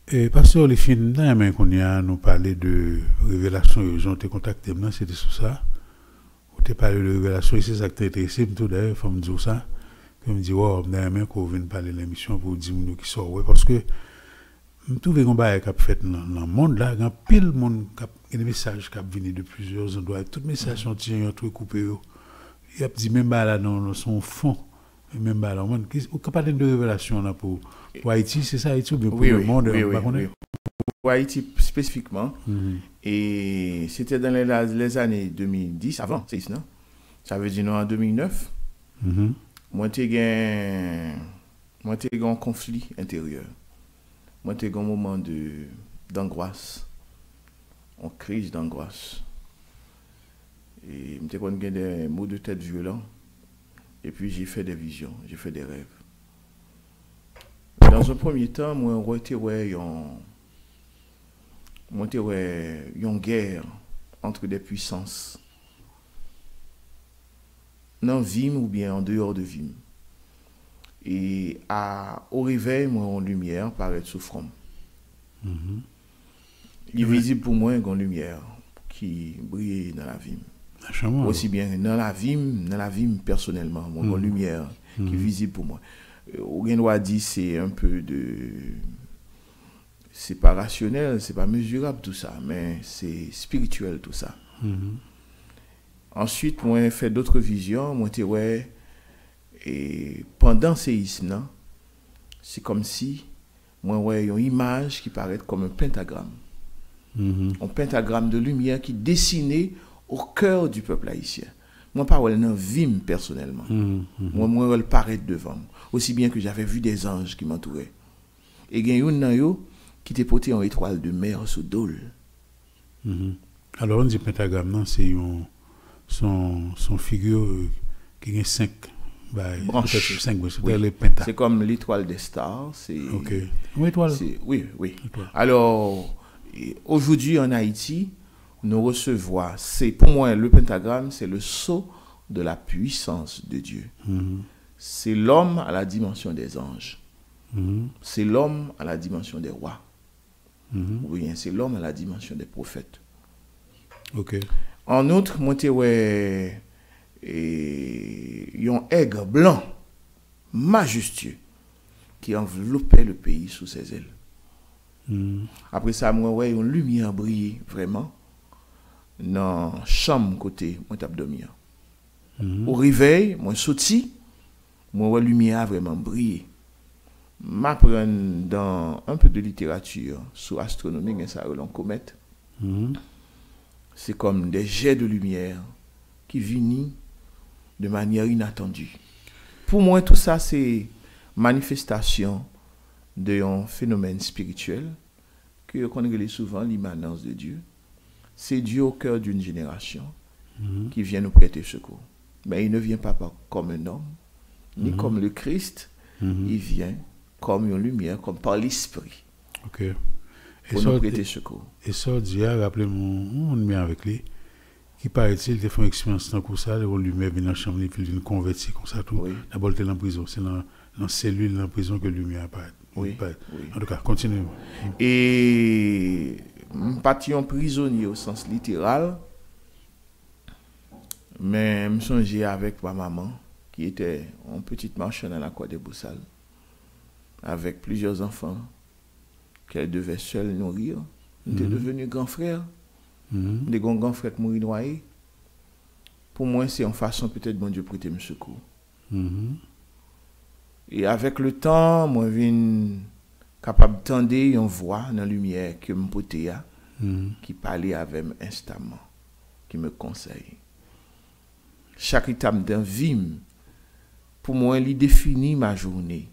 Et parce que les films, mais qu'on y a nous parlé de révélation, ils ont été contactés, c'était sur ça. On t'a parlé de révélation, et c'est ça qui t'a intéressé, tout d'ailleurs, il faut me dire ça. Je me dis, wow, on qu'on vienne parler de l'émission pour dire qui sort, ouais, parce que je trouve qu'on va être fait dans le monde là, il y a pile de monde qui a des messages qui viennent de plusieurs endroits, tous les messages sont tirés, tout coupé. Il y a dit même là dans son fond, même là, on peut parler de révélation là pour Haïti, c'est ça Haïti ou bien pour le monde, oui. Pour Haïti spécifiquement, et c'était dans les années 2010, avant, c'est ça, non? Ça veut dire non, en 2009, moi j'ai un conflit intérieur. Moi j'ai un moment d'angoisse, en crise d'angoisse. Et j'ai eu des maux de tête violents. Et puis j'ai fait des visions, j'ai fait des rêves. Dans un premier temps, moi j'ai une guerre entre des puissances. Dans Vim ou bien en dehors de Vim. Et au réveil, moi, en lumière, paraît souffrant. Il est visible pour moi une lumière qui brille dans la Vim. Aussi bien dans la Vim personnellement, une lumière qui est visible pour moi. Ogenwa dit c'est un peu de... C'est pas rationnel, c'est pas mesurable tout ça, mais c'est spirituel tout ça. Ensuite, moi, j'ai fait d'autres visions. Moi, et pendant ces séisme, c'est comme si moi, j'ai une image qui paraît comme un pentagramme. Un pentagramme de lumière qui dessinait au cœur du peuple haïtien. Moi, pas dans Vim personnellement. Moi, elle paraît devant. Aussi bien que j'avais vu des anges qui m'entouraient. Et il y a une qui était porté en étoile de mer sous dôle. Alors, on dit pentagramme, non, c'est son figure qui a 5 branches. C'est comme l'étoile des stars. Ok. Une étoile. Oui. Étoile. Alors, aujourd'hui en Haïti, nous recevons, pour moi, le pentagramme, c'est le sceau de la puissance de Dieu. C'est l'homme à la dimension des anges. C'est l'homme à la dimension des rois. Ou bien c'est l'homme à la dimension des prophètes. Ok. En outre, moi, un aigle blanc, majestueux, qui enveloppait le pays sous ses ailes. Après ça, moi, une lumière brillait vraiment dans la chambre côté moi t'abdomen. Au réveil, moi sauti, moi la lumière a vraiment brillé. M'apprendre dans un peu de littérature sur astronomie et ça relon comète. C'est comme des jets de lumière qui viennent de manière inattendue. Pour moi, tout ça, c'est manifestation d'un phénomène spirituel que l'on connaît souvent l'immanence de Dieu. C'est Dieu au cœur d'une génération qui vient nous prêter secours. Mais il ne vient pas comme un homme, ni comme le Christ. Il vient comme une lumière, comme par l'esprit. Ok. Pour nous prêter secours. Et ça, Dieu a rappelé mon ami avec lui, qui paraît-il, il a fait une expérience dans le ça, le lumière vient dans la chambre, il vient convertir comme ça tout. D'abord, il est en prison. C'est dans la cellule de la prison que la lumière apparaît. En tout cas, continue. Et nous partions prisonniers au sens littéral, mais je me songeais avec ma maman, qui était en petite marche dans la cour des Boussales, avec plusieurs enfants qu'elle devait seule nourrir. Nous étions devenus grands frères. Des grands frères qui mourent noyés. Pour moi, c'est en façon peut-être bon Dieu prêter me secours. Et avec le temps, moi, je suis capable d'entendre une voix dans la lumière que me portait, qui parlait avec moi instamment, qui me conseille. Chaque étape d'un vie, pour moi, il définit ma journée.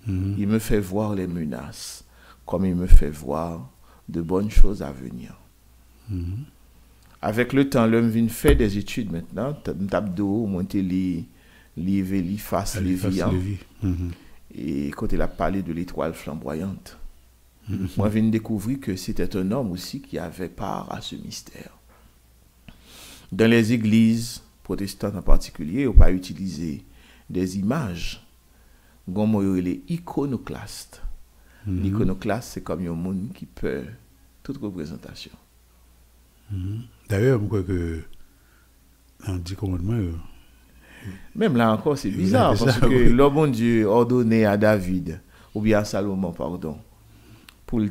Il me fait voir les menaces, comme il me fait voir de bonnes choses à venir. Avec le temps, l'homme vient faire des études maintenant. M'tabdo, monter les face, les vies. Et quand il a parlé de l'étoile flamboyante, moi, je viens de découvrir que c'était un homme aussi qui avait part à ce mystère. Dans les églises protestantes en particulier, on pas utiliser des images, comme les iconoclastes. L'iconoclaste, c'est comme un monde qui peut toute représentation. D'ailleurs, je crois que dans le 10 commandements, même là encore, c'est bizarre, parce que le bon Dieu ordonné à David, ou bien à Salomon, pardon, pour le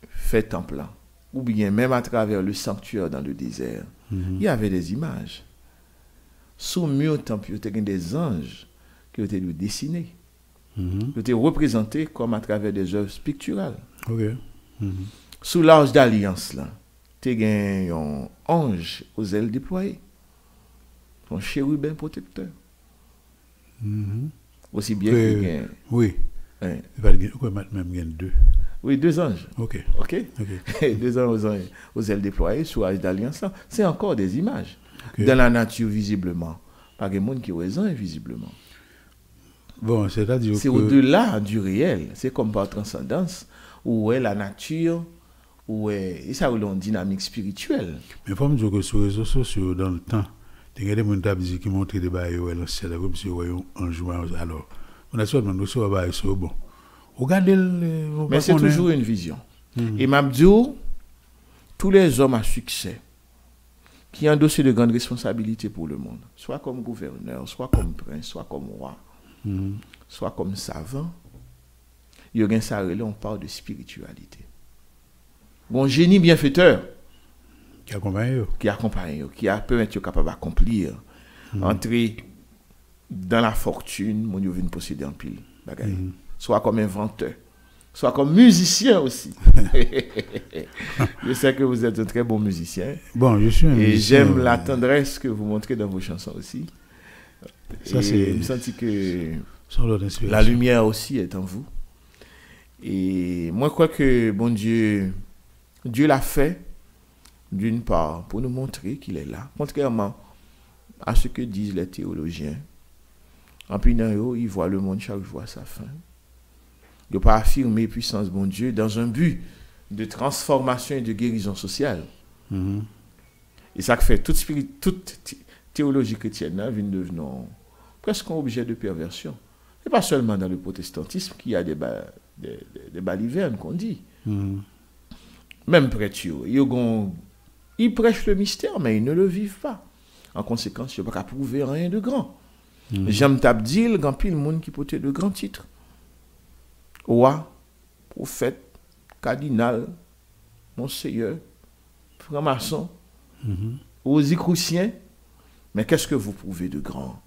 faire temple là, ou bien même à travers le sanctuaire dans le désert, il y avait des images. Sous le mur temple, il y avait des anges qui étaient dessinés, qui étaient représentés comme à travers des œuvres picturales. Sous l'arche d'alliance, là, il y a un ange aux ailes déployées, un chérubin protecteur. Aussi bien que... Oui. Même deux. Oui, 2 anges. OK. 2 anges aux ailes déployées sous l'arche d'alliance. C'est encore des images. Dans la nature, visiblement. Pas de monde qui est invisiblement. Bon, c'est-à-dire c'est au-delà du réel. C'est comme par transcendance, où est la nature, où est... Et ça, où une dynamique spirituelle. Mais il faut me dire que sur les réseaux sociaux, dans le temps, il y a des gens qui montrent des bails, comme si on jouait un joueur. Alors, on a souvent demandé sur les bails, bon. Regardez mais c'est toujours une vision. Et Mabdou, tous les hommes à succès qui endossent de grandes responsabilités pour le monde, soit comme gouverneur, soit comme prince, soit comme roi, soit comme savant, il y a un sarrelé, on parle de spiritualité. Bon, génie bienfaiteur qui accompagne, qui a permis de capable d'accomplir, entrer dans la fortune, mon Dieu vient posséder en pile bagaille. Soit comme inventeur, soit comme musicien aussi. Je sais que vous êtes un très bon musicien. Bon, je suis un musicien. Et j'aime la tendresse que vous montrez dans vos chansons aussi. Ça, c'est... Je sens que la lumière aussi est en vous. Et moi, je crois que, bon Dieu l'a fait, d'une part, pour nous montrer qu'il est là, contrairement à ce que disent les théologiens. En pinant, ils voient le monde chaque jour à sa fin. Il ne peut pas affirmer puissance, bon Dieu, dans un but de transformation et de guérison sociale. Et ça fait toute théologie chrétienne vient devenir presque un objet de perversion. Et pas seulement dans le protestantisme, qu'il y a des balivernes qu'on dit. Même prêtres, ils prêchent le mystère, mais ils ne le vivent pas. En conséquence, ils ne peuvent pas prouver rien de grand. J'aime t'abdil, quand pile monde qui portait de grands titres. Roi, prophète, cardinal, monseigneur, franc-maçon, rosicrucien. Mais qu'est-ce que vous prouvez de grand?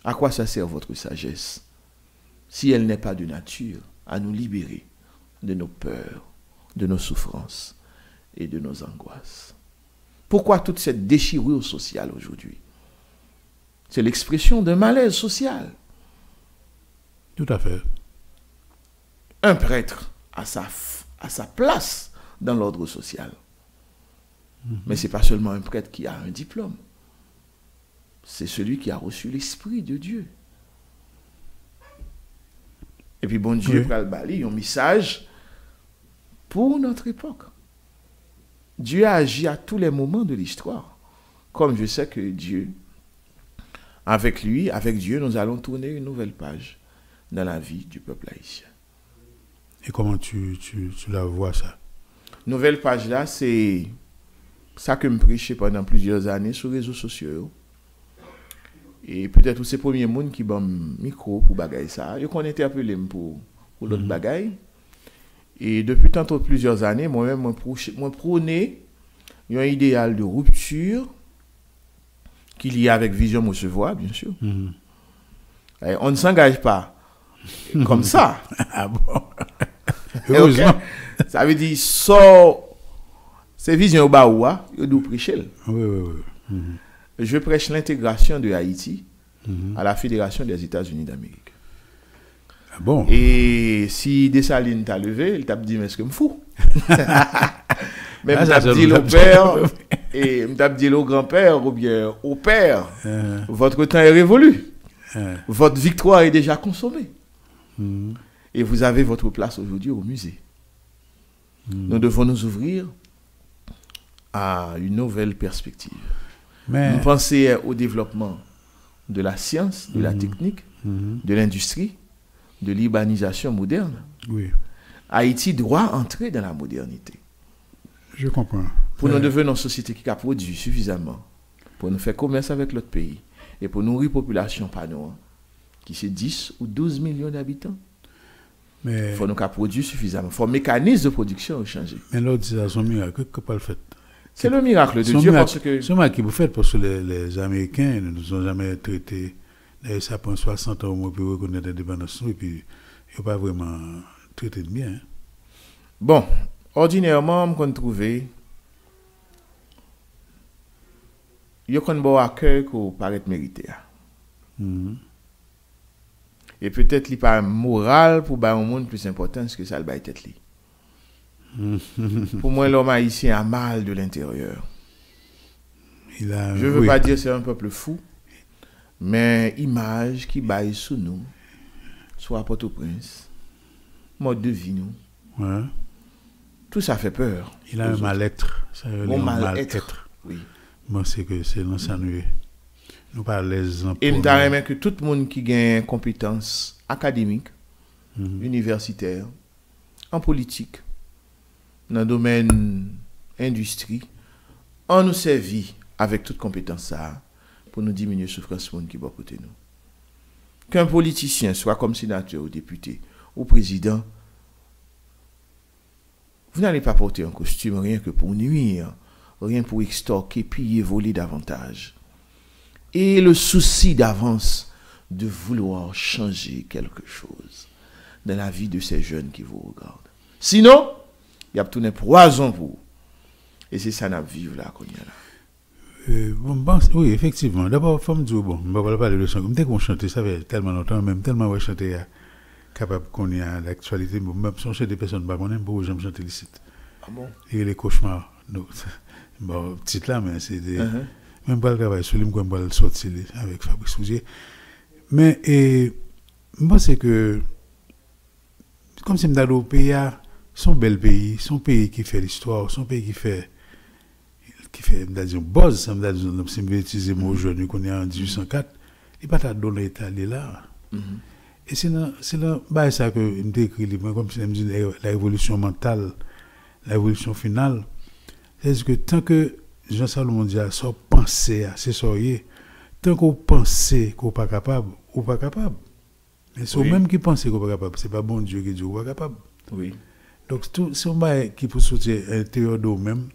À quoi ça sert votre sagesse si elle n'est pas de nature à nous libérer de nos peurs, de nos souffrances et de nos angoisses? Pourquoi toute cette déchirure sociale aujourd'hui? C'est l'expression d'un malaise social. Tout à fait. Un prêtre a sa place dans l'ordre social. Mais ce n'est pas seulement un prêtre qui a un diplôme. C'est celui qui a reçu l'Esprit de Dieu. Et puis, bon Dieu, pral bali, un message pour notre époque. Dieu a agi à tous les moments de l'histoire. Comme je sais que Dieu, avec Dieu, nous allons tourner une nouvelle page dans la vie du peuple haïtien. Et comment tu la vois, ça? Nouvelle page là, c'est ça que je prêchais pendant plusieurs années sur les réseaux sociaux. Et peut-être ces premiers monde qui ont micro pour bagaille ça. Je connais interpellé pour l'autre bagaille. Et depuis tantôt plusieurs années, moi-même, moi prônais un idéal de rupture qu'il y a avec Vision Recevoir, bien sûr. Et on ne s'engage pas comme ça. Ah bon? Okay. Ça veut dire, c'est Vision au Baoua, il doit prêcher. Oui. Je prêche l'intégration de Haïti à la Fédération des États-Unis d'Amérique. Ah bon? Et si Dessalines t'a levé, il t'a dit, mais est-ce que je me fous? Même t'a dit au père, et t'a dit au grand-père, ou bien au père, votre temps est révolu. Votre victoire est déjà consommée. Et vous avez votre place aujourd'hui au musée. Nous devons nous ouvrir à une nouvelle perspective. Nous pensons au développement de la science, de la technique, de l'industrie, de l'urbanisation moderne. Oui. Haïti doit entrer dans la modernité. Je comprends. Pour nous devenir une société qui a produit suffisamment, pour nous faire commerce avec l'autre pays, et pour nourrir la population par nous, qui c'est 10 ou 12 millions d'habitants. Mais il faut nous produire suffisamment. Il faut que le mécanisme de production changer. Mais l'autre, c'est un miracle que pas le fait. C'est le miracle de Dieu parce que... C'est un miracle que vous faites parce que les Américains ne nous ont jamais traités. D'ailleurs, ça prend 60 ans au moins pour reconnaître l'indépendance et puis ils n'ont pas vraiment traité de bien. Bon, ordinairement, on trouve il y a un bon accueil qui paraît mérité. Et peut-être qu'il n'y a pas moral pour un monde plus important que ça le bail tête li. Pour moi, l'homme haïtien a mal de l'intérieur. Je ne veux pas dire que c'est un peuple fou, mais image qui baille sous nous, soit à Port-au-Prince, mode de vie nous. Ouais. Tout ça fait peur. Il a un mal-être. Un mal-être. Oui. Moi, c'est que c'est dans sa nuit. Nous parlons les emplois. Et nous avons que tout le monde qui gagne compétences académiques, universitaires, en politique, dans le domaine industrie, on nous servit avec toute compétence ça pour nous diminuer la souffrance monde qui est à côté de nous. Qu'un politicien soit comme sénateur ou député ou président, vous n'allez pas porter un costume rien que pour nuire, rien pour extorquer, piller, voler davantage. Et le souci d'avance de vouloir changer quelque chose dans la vie de ces jeunes qui vous regardent. Sinon, il y a tout un poison pour vous. Et c'est ça qu'on vivre là qu'on y a là. Oui, effectivement. D'abord, il faut me dire, bon, je ne vais pas parler de chant. Dès qu'on chante, ça fait tellement longtemps, même tellement on chante, capable qu'on y a l'actualité. Même si on chante des personnes, on n'aime pas j'aime chanter les sites. Ah bon? Et les cauchemars. Donc, bon, petite là, mais c'est des... Même pas le travail sur lui, comme pas le sortir avec Fabrice Souzier. Mais, moi, c'est que, comme c'est dans le pays, son bel pays, son pays qui fait l'histoire, son pays qui fait, disons, buzz, ça me dit, si je vais utiliser le mot aujourd'hui, qu'on est en 1804, il n'est pas donné l'état là. Et c'est là, bah, ça que je me décris, comme si je me dis, la révolution mentale, la révolution finale, c'est que tant que Jean Salomon dit à ça, penser, c'est ça, tant qu'on pense qu'on n'est pas capable, ou pas capable. Mais c'est même qui pense qu'on n'est pas capable, ce n'est pas bon Dieu qui dit qu'on n'est pas capable. Oui. Donc, c'est un bail qui peut sortir à l'intérieur de nous-mêmes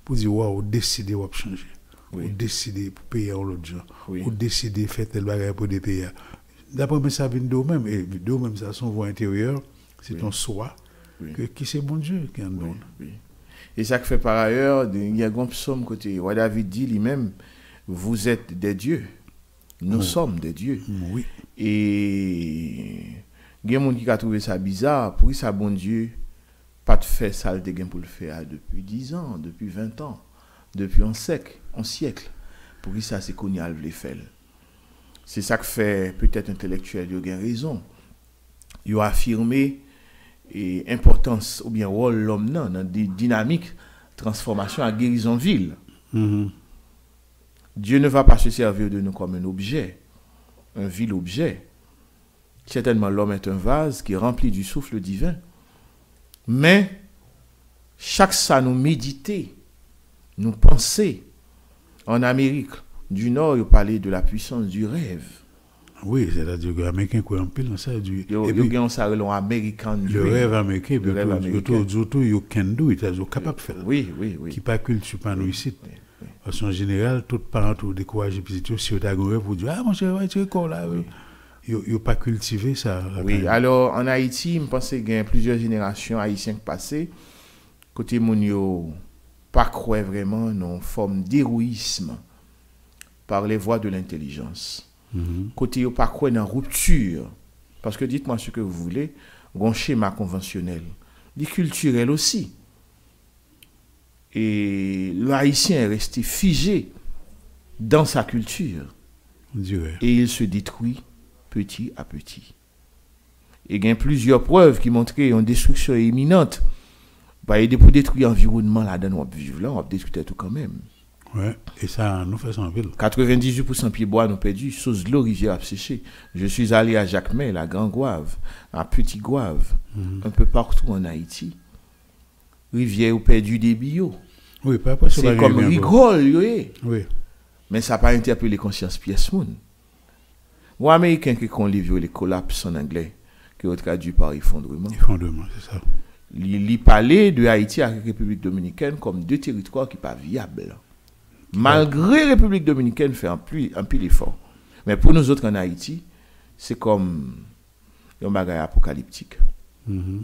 pour dire, waouh, décider ou changer. Ou décider pour payer à l'autre gens. Ou décider de faire tel bagage pour des pays. D'après moi, ça vient de nous-mêmes. Et de nous-mêmes, ça, son voix intérieure, c'est ton soi, qui c'est bon Dieu qui en donne. Et ça que fait par ailleurs, il y a un psaume côté. Roi David dit lui-même, vous êtes des dieux. Nous sommes des dieux. Oui. Et il y a des gens qui ont trouvé ça bizarre. Pour ça, bon Dieu, pas de fait ça le dégain pour le faire depuis 10 ans, depuis 20 ans, depuis un siècle. Pour ça, c'est qu'on y a le fait. C'est ça que fait peut-être intellectuel, il y a raison. Il a affirmé et importance ou bien rôle l'homme dans des dynamiques transformation à guérison ville. Dieu ne va pas se servir de nous comme un objet, un vil objet. Certainement l'homme est un vase qui est rempli du souffle divin. Mais chaque ça nous méditer, nous penser. En Amérique du Nord, il parlait de la puissance du rêve. Oui, c'est-à-dire que les Américains qui ont pile dans ça. Et puis, ils ont ça, l'américain. Le rêve américain, puis ils can do it, ils sont capables de faire. Oui. Qui pas culture, pas nous ici. Parce qu'en général, tout parents tout découragé, puis si vous avez un rêve, vous dites, ah mon cher, tu es quoi là? Ils n'ont pas cultivé ça. Oui, alors en Haïti, je pense qu'il y a plusieurs générations haïtiennes passées, côté moun yo pas croire vraiment dans une forme d'héroïsme par les voies de l'intelligence. Côté yo pas croire dans rupture, parce que dites-moi ce que vous voulez, un schéma conventionnel, dit culturel aussi. Et l'haïtien est resté figé dans sa culture. Et il se détruit petit à petit. Et il y a plusieurs preuves qui montraient une destruction imminente. Pour détruire l'environnement là-dedans, on va vivre là, on va détruire tout quand même. Ouais, et ça nous fait ça en ville. 98% pieds bois nous perdus, sous l'eau rivière a séché. Je suis allé à Jacmel, à Grand Goave, à Petit Goave, un peu partout en Haïti. Rivière ou perdu des bio. Oui, pas parce que c'est comme rigole, oui. Oui. Mais ça n'a pas interpellé conscience pièce moun. Ou américain qui ont livre les collapses en anglais, qui est traduit par effondrement. Effondrement, c'est ça. Il parlait de Haïti et la République dominicaine comme deux territoires qui ne sont pas viables. Malgré la République dominicaine fait un pile effort. Mais pour nous autres en Haïti, c'est comme un bagage apocalyptique. Nous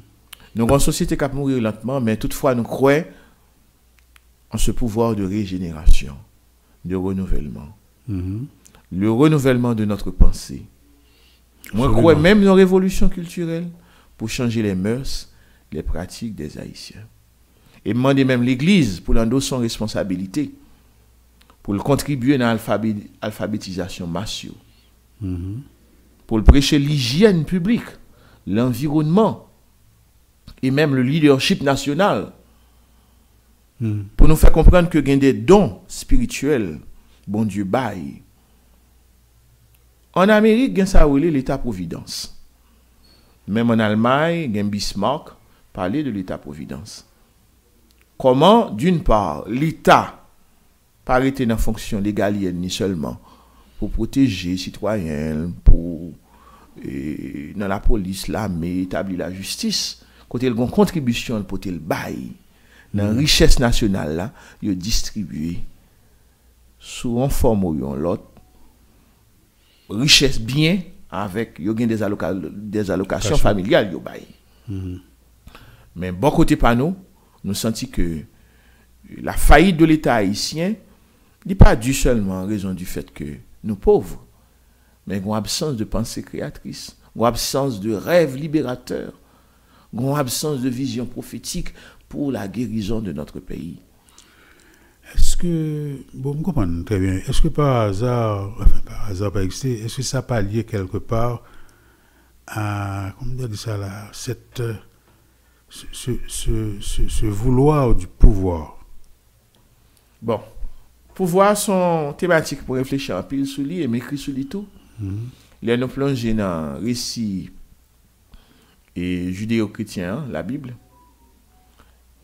avons une société qui a mourir lentement, mais toutefois nous croyons en ce pouvoir de régénération, de renouvellement. Le renouvellement de notre pensée. Moi, je crois même dans la révolution culturelle pour changer les mœurs, les pratiques des Haïtiens. Et demander même l'Église pour l'endosser son responsabilité, pour le contribuer dans l'alphabétisation massive, pour le prêcher l'hygiène publique, l'environnement et même le leadership national, pour nous faire comprendre que il y a des dons spirituels, bon Dieu baille. En Amérique, il y a ça l'État-providence. Même en Allemagne, il y a Bismarck parlait de l'État-providence. Comment, d'une part, l'État pas été dans la fonction légalienne ni seulement pour protéger les citoyens, pour dans la police, l'armée, établir la justice, côté une contribution pour le bail, dans la richesse nationale là, il distribué sous une forme ou l'autre richesse bien avec des allocations familiales yo bail. Mais bon côté pas nous senti que la faillite de l'État haïtien n'est pas due seulement en raison du fait que nous pauvres, mais une absence de pensée créatrice, une absence de rêve libérateur, une absence de vision prophétique pour la guérison de notre pays. Est-ce que, bon, je comprends très bien, est-ce que par hasard, est-ce que ça pas lié quelque part à, comment dire ça là, ce vouloir du pouvoir? Bon, pouvoir sont thématiques pour réfléchir un peu sur lui et m'écrire sur lui tout. Les nous plonger dans le récit et judéo-chrétien, la Bible.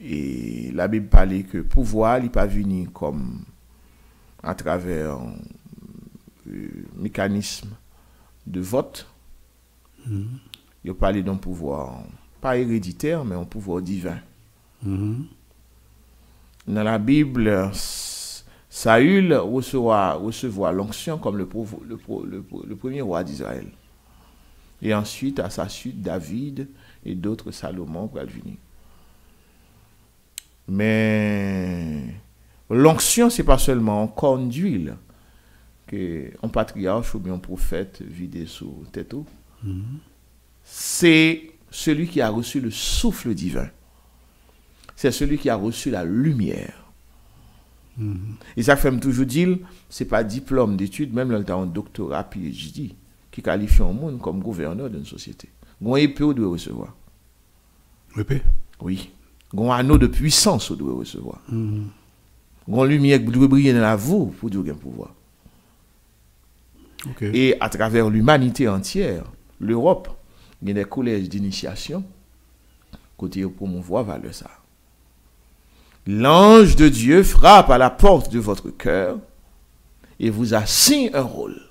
Et la Bible parlait que pouvoir n'est pas venu comme à travers un mécanisme de vote. Il parlait d'un pouvoir pas héréditaire, mais un pouvoir divin. Dans la Bible, Saül recevoir l'onction comme le premier roi d'Israël. Et ensuite, à sa suite, David et d'autres, Salomon, pour venir. Mais l'onction, ce n'est pas seulement un corne d'huile qu'un patriarche ou bien un prophète vidé sous tête. C'est celui qui a reçu le souffle divin. C'est celui qui a reçu la lumière. Et ça fait toujours dire, ce n'est pas diplôme d'études, même dans un doctorat PhD, qui qualifie un monde comme gouverneur d'une société. Gon épée doit recevoir. Épée? Oui. Gon anneau de puissance doit recevoir. Gon lumière qui doit briller dans la vous pour dire un pouvoir. Okay. Et à travers l'humanité entière, l'Europe, il y a des collèges d'initiation côté pour promouvoir valeur ça. L'ange de Dieu frappe à la porte de votre cœur et vous assigne un rôle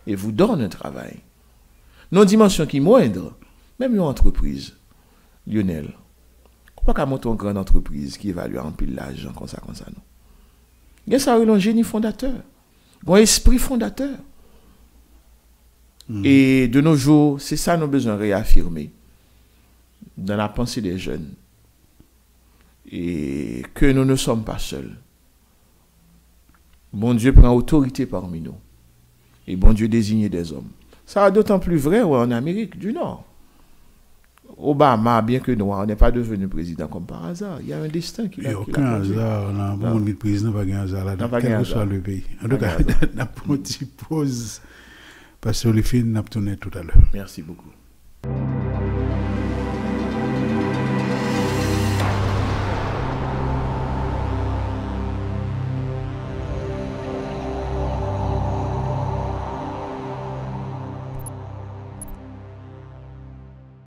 et vous donne un travail. Non dimension qui moindre, même une entreprise, Lionel, pourquoi qu'à monter une grande entreprise qui évalue en pile l'argent comme ça non? Il y a ça un génie fondateur, un esprit fondateur. Et de nos jours, c'est ça nos besoins réaffirmer dans la pensée des jeunes. Et que nous ne sommes pas seuls. Bon Dieu prend autorité parmi nous. Et bon Dieu désigne des hommes. Ça a d'autant plus vrai en Amérique du Nord. Obama, bien que noir, n'est pas devenu président comme par hasard. Il y a un destin qui l'a. Il n'y a aucun hasard. Le président n'a pas gagné hasard là, quel que soit le pays. En tout cas, on a une petite pause parce que le film n'a pas tourné tout à l'heure. Merci beaucoup.